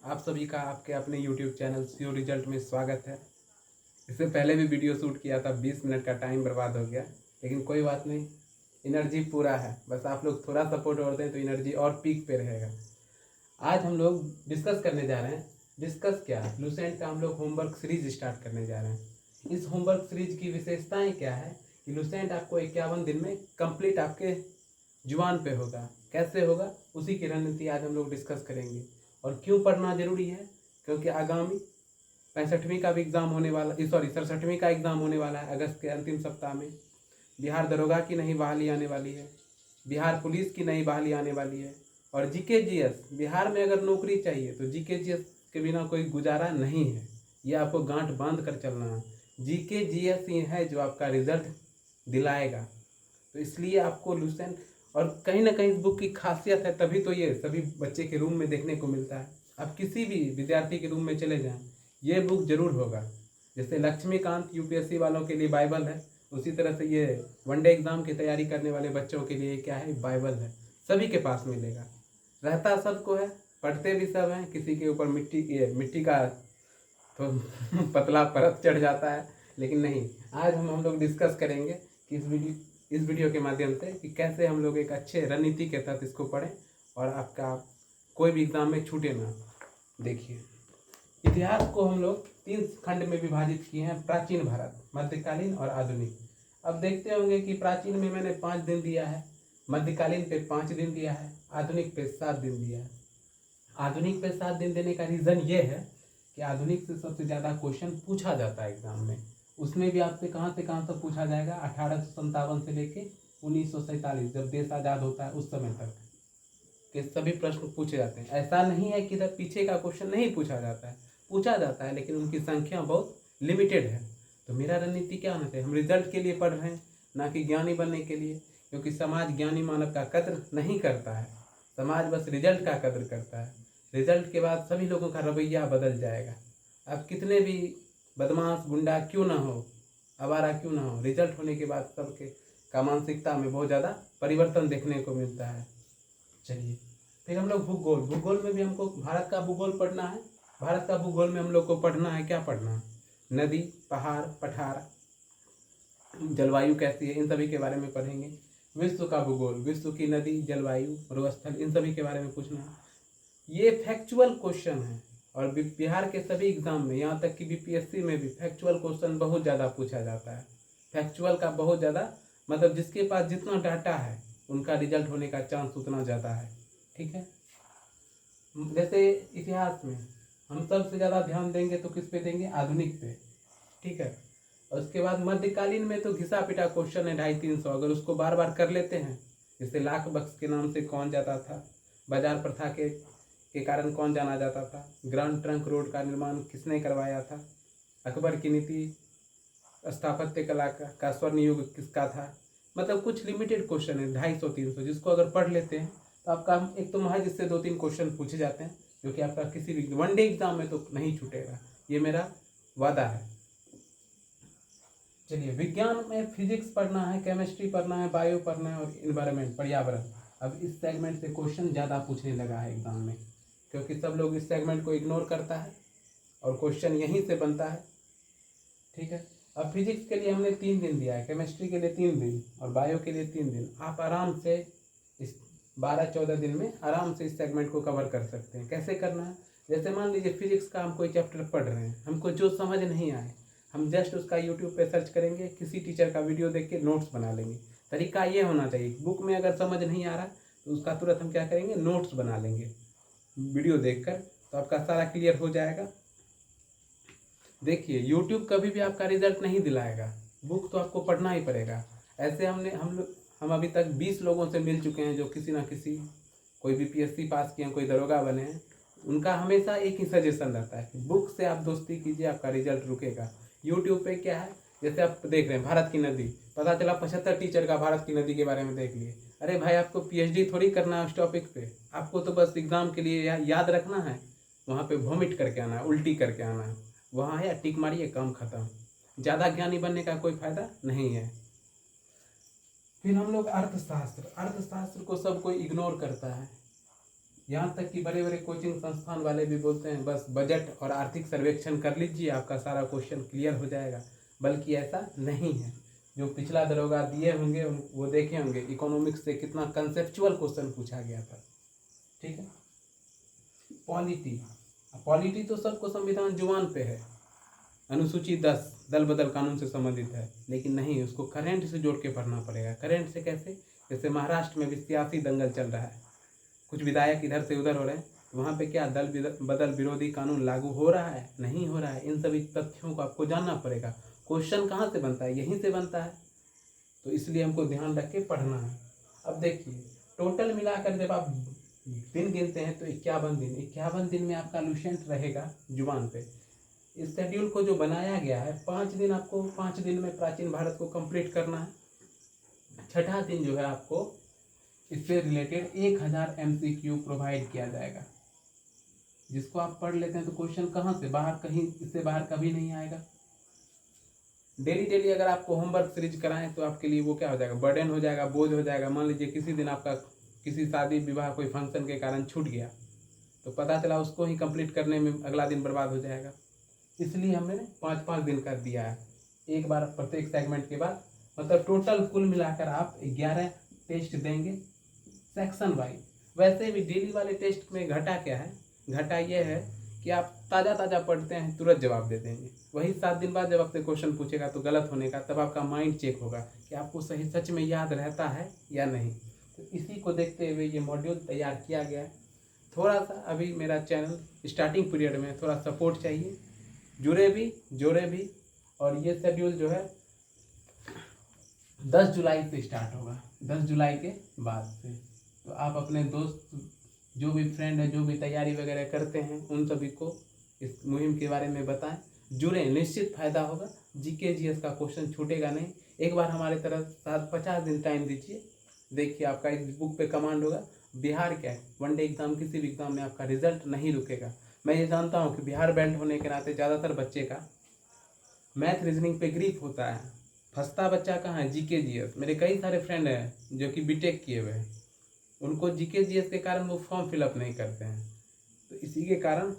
आप सभी का आपके अपने YouTube चैनल सीओ रिजल्ट में स्वागत है। इससे पहले भी वीडियो शूट किया था, 20 मिनट का टाइम बर्बाद हो गया, लेकिन कोई बात नहीं, एनर्जी पूरा है। बस आप लोग थोड़ा सपोर्ट और दें तो एनर्जी और पीक पे रहेगा। आज हम लोग डिस्कस करने जा रहे हैं। डिस्कस क्या है, लूसेंट का हम लोग होमवर्क सीरीज स्टार्ट करने जा रहे हैं। इस होमवर्क सीरीज की विशेषताएं क्या है कि लूसेंट आपको 51 दिन में कंप्लीट आपके जुबान पे होगा। कैसे होगा, उसी की रणनीति आज हम लोग डिस्कस करेंगे। और क्यों पढ़ना जरूरी है, क्योंकि आगामी 65वीं का भी एग्ज़ाम होने वाला, 67वीं का एग्ज़ाम होने वाला है अगस्त के अंतिम सप्ताह में। बिहार दरोगा की नई बहाली आने वाली है, बिहार पुलिस की नई बहाली आने वाली है, और जीके जीएस, बिहार में अगर नौकरी चाहिए तो जीके जीएस के बिना कोई गुजारा नहीं है। ये आपको गांठ बांध कर चलना है। जीके जीएस ही है जो आपका रिजल्ट दिलाएगा। तो इसलिए आपको लूसेंट, और कहीं ना कहीं इस बुक की खासियत है, तभी तो ये सभी बच्चे के रूम में देखने को मिलता है। आप किसी भी विद्यार्थी के रूम में चले जाएं, ये बुक जरूर होगा। जैसे लक्ष्मीकांत यूपीएससी वालों के लिए बाइबल है, उसी तरह से ये वनडे एग्जाम की तैयारी करने वाले बच्चों के लिए क्या है, बाइबल है। सभी के पास मिलेगा। रहता सबको है, पढ़ते भी सब हैं, किसी के ऊपर मिट्टी का तो पतला परत चढ़ जाता है, लेकिन नहीं। आज हम लोग डिस्कस करेंगे कि इस वीडियो के माध्यम से कि कैसे हम लोग एक अच्छे रणनीति के तहत इसको पढ़ें और आपका कोई भी एग्जाम में छूटे ना। देखिए, इतिहास को हम लोग 3 खंड में विभाजित किए हैं, प्राचीन भारत, मध्यकालीन और आधुनिक। अब देखते होंगे कि प्राचीन में मैंने 5 दिन दिया है, मध्यकालीन पे 5 दिन दिया है, आधुनिक पे 7 दिन दिया है। आधुनिक पे 7 दिन देने का रीज़न ये है कि आधुनिक से सबसे ज़्यादा क्वेश्चन पूछा जाता है एग्जाम में। उसमें भी आपसे कहाँ तक पूछा जाएगा, 1857 से लेके 1947, जब देश आज़ाद होता है उस समय तक के सभी प्रश्न पूछे जाते हैं। ऐसा नहीं है कि इधर पीछे का क्वेश्चन नहीं पूछा जाता है, पूछा जाता है, लेकिन उनकी संख्या बहुत लिमिटेड है। तो मेरा रणनीति क्या होना चाहिए, हम रिजल्ट के लिए पढ़ रहे हैं, ना कि ज्ञानी बनने के लिए, क्योंकि समाज ज्ञानी मानव का कद्र नहीं करता है। समाज बस रिजल्ट का कद्र करता है। रिजल्ट के बाद सभी लोगों का रवैया बदल जाएगा। अब कितने भी बदमाश गुंडा क्यों ना हो, आवारा क्यों ना हो, रिजल्ट होने के बाद सबके का मानसिकता में बहुत ज़्यादा परिवर्तन देखने को मिलता है। चलिए, फिर हम लोग भूगोल में भी हमको भारत का भूगोल पढ़ना है। भारत का भूगोल में हम लोग को पढ़ना है, क्या पढ़ना है, नदी, पहाड़, पठार, जलवायु कैसी है, इन सभी के बारे में पढ़ेंगे। विश्व का भूगोल, विश्व की नदी, जलवायु, मरुस्थल, इन सभी के बारे में पूछना है। ये फैक्चुअल क्वेश्चन है, और बिहार के सभी एग्जाम में, यहाँ तक कि बीपीएससी में भी फैक्चुअल क्वेश्चन बहुत ज़्यादा पूछा जाता है। फैक्चुअल का बहुत ज़्यादा मतलब जिसके पास जितना डाटा है उनका रिजल्ट होने का चांस उतना ज़्यादा है। ठीक है, जैसे इतिहास में हम सबसे ज़्यादा ध्यान देंगे तो किस पे देंगे, आधुनिक पे। ठीक है, और उसके बाद मध्यकालीन में तो घिसा पिटा क्वेश्चन है 250-300, अगर उसको बार बार कर लेते हैं। जैसे लाख बख्श के नाम से कौन जाता था, बाजार प्रथा के कारण कौन जाना जाता था, ग्रांड ट्रंक रोड का निर्माण किसने करवाया था, अकबर की नीति स्थापत्य कला का स्वर्ण युग किसका था। मतलब कुछ लिमिटेड क्वेश्चन है 250-300, जिसको अगर पढ़ लेते हैं तो आपका एक तो महज इससे 2-3 क्वेश्चन पूछे जाते हैं, जो कि आपका किसी भी वनडे एग्जाम में तो नहीं छूटेगा, ये मेरा वादा है। चलिए, विज्ञान में फिजिक्स पढ़ना है, केमिस्ट्री पढ़ना है, बायो पढ़ना है, और इन्वायरमेंट, पर्यावरण। अब इस सेगमेंट से क्वेश्चन ज़्यादा पूछने लगा है एग्जाम में, क्योंकि सब लोग इस सेगमेंट को इग्नोर करता है और क्वेश्चन यहीं से बनता है। ठीक है, अब फिजिक्स के लिए हमने 3 दिन दिया है, केमिस्ट्री के लिए 3 दिन, और बायो के लिए 3 दिन। आप आराम से इस 12-14 दिन में आराम से इस सेगमेंट को कवर कर सकते हैं। कैसे करना है, जैसे मान लीजिए फिजिक्स का हम कोई चैप्टर पढ़ रहे हैं, हमको जो समझ नहीं आए, हम जस्ट उसका यूट्यूब पे सर्च करेंगे, किसी टीचर का वीडियो देख के नोट्स बना लेंगे। तरीका ये होना चाहिए, बुक में अगर समझ नहीं आ रहा तो उसका तुरंत हम क्या करेंगे, नोट्स बना लेंगे वीडियो देखकर, तो आपका सारा क्लियर हो जाएगा। देखिए, यूट्यूब कभी भी आपका रिजल्ट नहीं दिलाएगा, बुक तो आपको पढ़ना ही पड़ेगा। ऐसे हम अभी तक 20 लोगों से मिल चुके हैं जो किसी ना किसी, कोई बीपीएससी पास किए हैं, कोई दरोगा बने हैं। उनका हमेशा एक ही सजेशन रहता है कि बुक से आप दोस्ती कीजिए, आपका रिजल्ट रुकेगा। यूट्यूब पे क्या है, जैसे आप देख रहे हैं भारत की नदी, पता चला 75 टीचर का भारत की नदी के बारे में देख लिए। अरे भाई, आपको पीएचडी थोड़ी करना है उस टॉपिक पे, आपको तो बस एग्जाम के लिए याद रखना है, वहाँ पे वॉमिट करके आना है, उल्टी करके आना है, वहाँ है टिक मारिए, काम खत्म। ज़्यादा ज्ञानी बनने का कोई फायदा नहीं है। फिर हम लोग अर्थशास्त्र को सब कोई इग्नोर करता है। यहाँ तक कि बड़े बड़े कोचिंग संस्थान वाले भी बोलते हैं बस बजट और आर्थिक सर्वेक्षण कर लीजिए, आपका सारा क्वेश्चन क्लियर हो जाएगा। बल्कि ऐसा नहीं है। जो पिछला दरोगा दिए होंगे वो देखे होंगे, इकोनॉमिक्स से कितना कंसेप्चुअल क्वेश्चन पूछा गया था। ठीक है। पॉलिटी, पॉलिटी तो सबको संविधान जुबान पे है, अनुसूची 10 दल बदल कानून से संबंधित है, लेकिन नहीं, उसको करेंट से जोड़ के पढ़ना पड़ेगा। करेंट से कैसे? जैसे महाराष्ट्र में भी सियासी दंगल चल रहा है, कुछ विधायक इधर से उधर हो रहे हैं, तो वहाँ पे क्या दल बदल विरोधी कानून लागू हो रहा है, नहीं हो रहा है? इन सभी तथ्यों को आपको जानना पड़ेगा। क्वेश्चन कहाँ से बनता है? यहीं से बनता है। तो इसलिए हमको ध्यान रख के पढ़ना है। अब देखिए, टोटल मिलाकर जब आप दिन गिनते हैं तो 51 दिन, 51 दिन में आपका लुसेंट रहेगा जुबान पे। इस शेड्यूल को जो बनाया गया है, 5 दिन आपको 5 दिन में प्राचीन भारत को कंप्लीट करना है। छठा दिन जो है आपको इससे रिलेटेड 1000 MCQ प्रोवाइड किया जाएगा, जिसको आप पढ़ लेते हैं तो क्वेश्चन कहाँ से बाहर, कहीं इससे बाहर कभी नहीं आएगा। डेली डेली अगर आपको होमवर्क सीरीज कराएं तो आपके लिए वो क्या हो जाएगा, बर्डन हो जाएगा, बोझ हो जाएगा। मान लीजिए किसी दिन आपका किसी शादी विवाह कोई फंक्शन के कारण छूट गया, तो पता चला उसको ही कंप्लीट करने में अगला दिन बर्बाद हो जाएगा। इसलिए हमने 5-5 दिन कर दिया है, एक बार प्रत्येक सेगमेंट के बाद। मतलब टोटल कुल मिलाकर आप 11 टेस्ट देंगे सेक्शन वाइज। वैसे भी डेली वाले टेस्ट में घटा क्या है? घटा ये है कि आप ताज़ा ताज़ा पढ़ते हैं, तुरंत जवाब दे देंगे। वही 7 दिन बाद जब आपसे क्वेश्चन पूछेगा तो गलत होने का, तब आपका माइंड चेक होगा कि आपको सही सच में याद रहता है या नहीं। तो इसी को देखते हुए ये मॉड्यूल तैयार किया गया है। थोड़ा सा अभी मेरा चैनल स्टार्टिंग पीरियड में थोड़ा सपोर्ट चाहिए, जुड़े भी जोड़े भी। और ये शेड्यूल जो है 10 जुलाई से स्टार्ट होगा, 10 जुलाई के बाद से। तो आप अपने दोस्त जो भी फ्रेंड है, जो भी तैयारी वगैरह करते हैं, उन सभी को इस मुहिम के बारे में बताएं, जुड़े, निश्चित फायदा होगा। जीके जीएस का क्वेश्चन छूटेगा नहीं। एक बार हमारे तरफ 50 दिन टाइम दीजिए, देखिए आपका इस बुक पे कमांड होगा। बिहार क्या है, वनडे एग्जाम, किसी भी एग्जाम में आपका रिजल्ट नहीं रुकेगा। मैं ये जानता हूँ कि बिहार बैंड होने के नाते ज़्यादातर बच्चे का मैथ रीजनिंग पे ग्रीप होता है। फंसता बच्चा कहाँ है? GK GS. मेरे कई सारे फ्रेंड हैं जो कि बीटेक किए हुए हैं, उनको जीके जीएस के कारण वो फॉर्म फिलअप नहीं करते हैं। तो इसी के कारण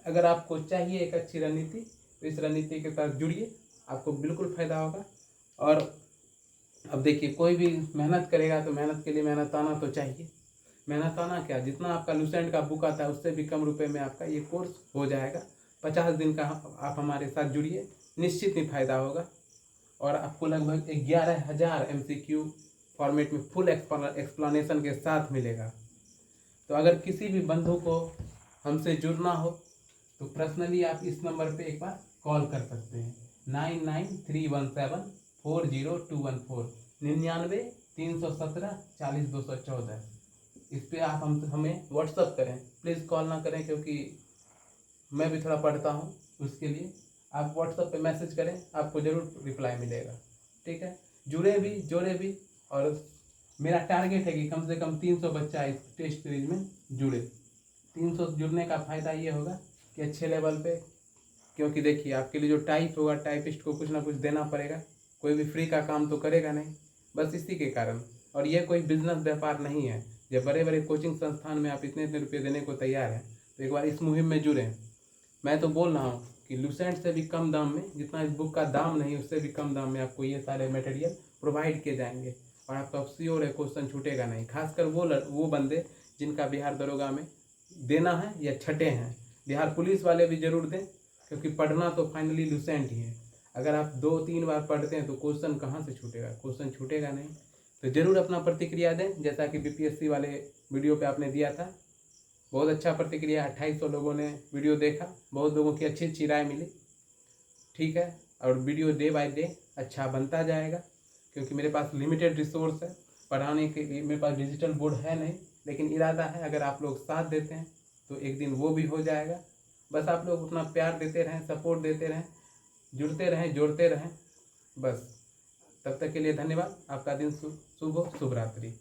अगर आपको चाहिए एक अच्छी रणनीति, तो इस रणनीति के साथ जुड़िए, आपको बिल्कुल फ़ायदा होगा। और अब देखिए, कोई भी मेहनत करेगा तो मेहनत के लिए मेहनत आना तो चाहिए। मेहनत आना क्या, जितना आपका लुसेंट का बुक आता है उससे भी कम रुपए में आपका ये कोर्स हो जाएगा। 50 दिन का आप हमारे साथ जुड़िए, निश्चित ही फायदा होगा। और आपको लगभग 11,000 MCQ फॉर्मेट में फुल एक्सप्लेनेशन के साथ मिलेगा। तो अगर किसी भी बंधु को हमसे जुड़ना हो तो पर्सनली आप इस नंबर पे एक बार कॉल कर सकते हैं, 9931740214, 99 317 40 214। इस पर आप हमें व्हाट्सअप करें, प्लीज़ कॉल ना करें, क्योंकि मैं भी थोड़ा पढ़ता हूँ। उसके लिए आप व्हाट्सअप पे मैसेज करें, आपको ज़रूर रिप्लाई मिलेगा। ठीक है, जुड़े भी जोड़े भी। और मेरा टारगेट है कि कम से कम 300 बच्चा इस टेस्ट सीरीज में जुड़े। 300 जुड़ने का फ़ायदा ये होगा कि अच्छे लेवल पे, क्योंकि देखिए आपके लिए जो टाइप होगा, टाइपिस्ट को कुछ ना कुछ देना पड़ेगा, कोई भी फ्री का काम तो करेगा नहीं, बस इसी के कारण। और ये कोई बिजनेस व्यापार नहीं है। जब बड़े बड़े कोचिंग संस्थान में आप इतने इतने रुपये देने को तैयार हैं, तो एक बार इस मुहिम में जुड़ें। मैं तो बोल रहा हूँ कि लुसेंट से भी कम दाम में, जितना इस बुक का दाम नहीं, उससे भी कम दाम में आपको ये सारे मटेरियल प्रोवाइड किए जाएंगे। और आपका श्योर है क्वेश्चन छूटेगा नहीं। खासकर वो बंदे जिनका बिहार दरोगा में देना है या छठे हैं। बिहार पुलिस वाले भी जरूर दें, क्योंकि पढ़ना तो फाइनली लुसेंट ही है। अगर आप 2-3 बार पढ़ते हैं तो क्वेश्चन कहाँ से छूटेगा? क्वेश्चन छूटेगा नहीं। तो ज़रूर अपना प्रतिक्रिया दें, जैसा कि BPSC वाले वीडियो पे आपने दिया था। बहुत अच्छा प्रतिक्रिया, 2800 लोगों ने वीडियो देखा, बहुत लोगों की अच्छी अच्छी राय मिली। ठीक है, और वीडियो डे बाय डे अच्छा बनता जाएगा, क्योंकि मेरे पास लिमिटेड रिसोर्स है पढ़ाने के लिए। मेरे पास डिजिटल बोर्ड है नहीं, लेकिन इरादा है अगर आप लोग साथ देते हैं तो एक दिन वो भी हो जाएगा। बस आप लोग अपना प्यार देते रहें, सपोर्ट देते रहें, जुड़ते रहें, जोड़ते रहें। बस तब तक के लिए धन्यवाद। आपका दिन शुभ हो, शुभ रात्रि।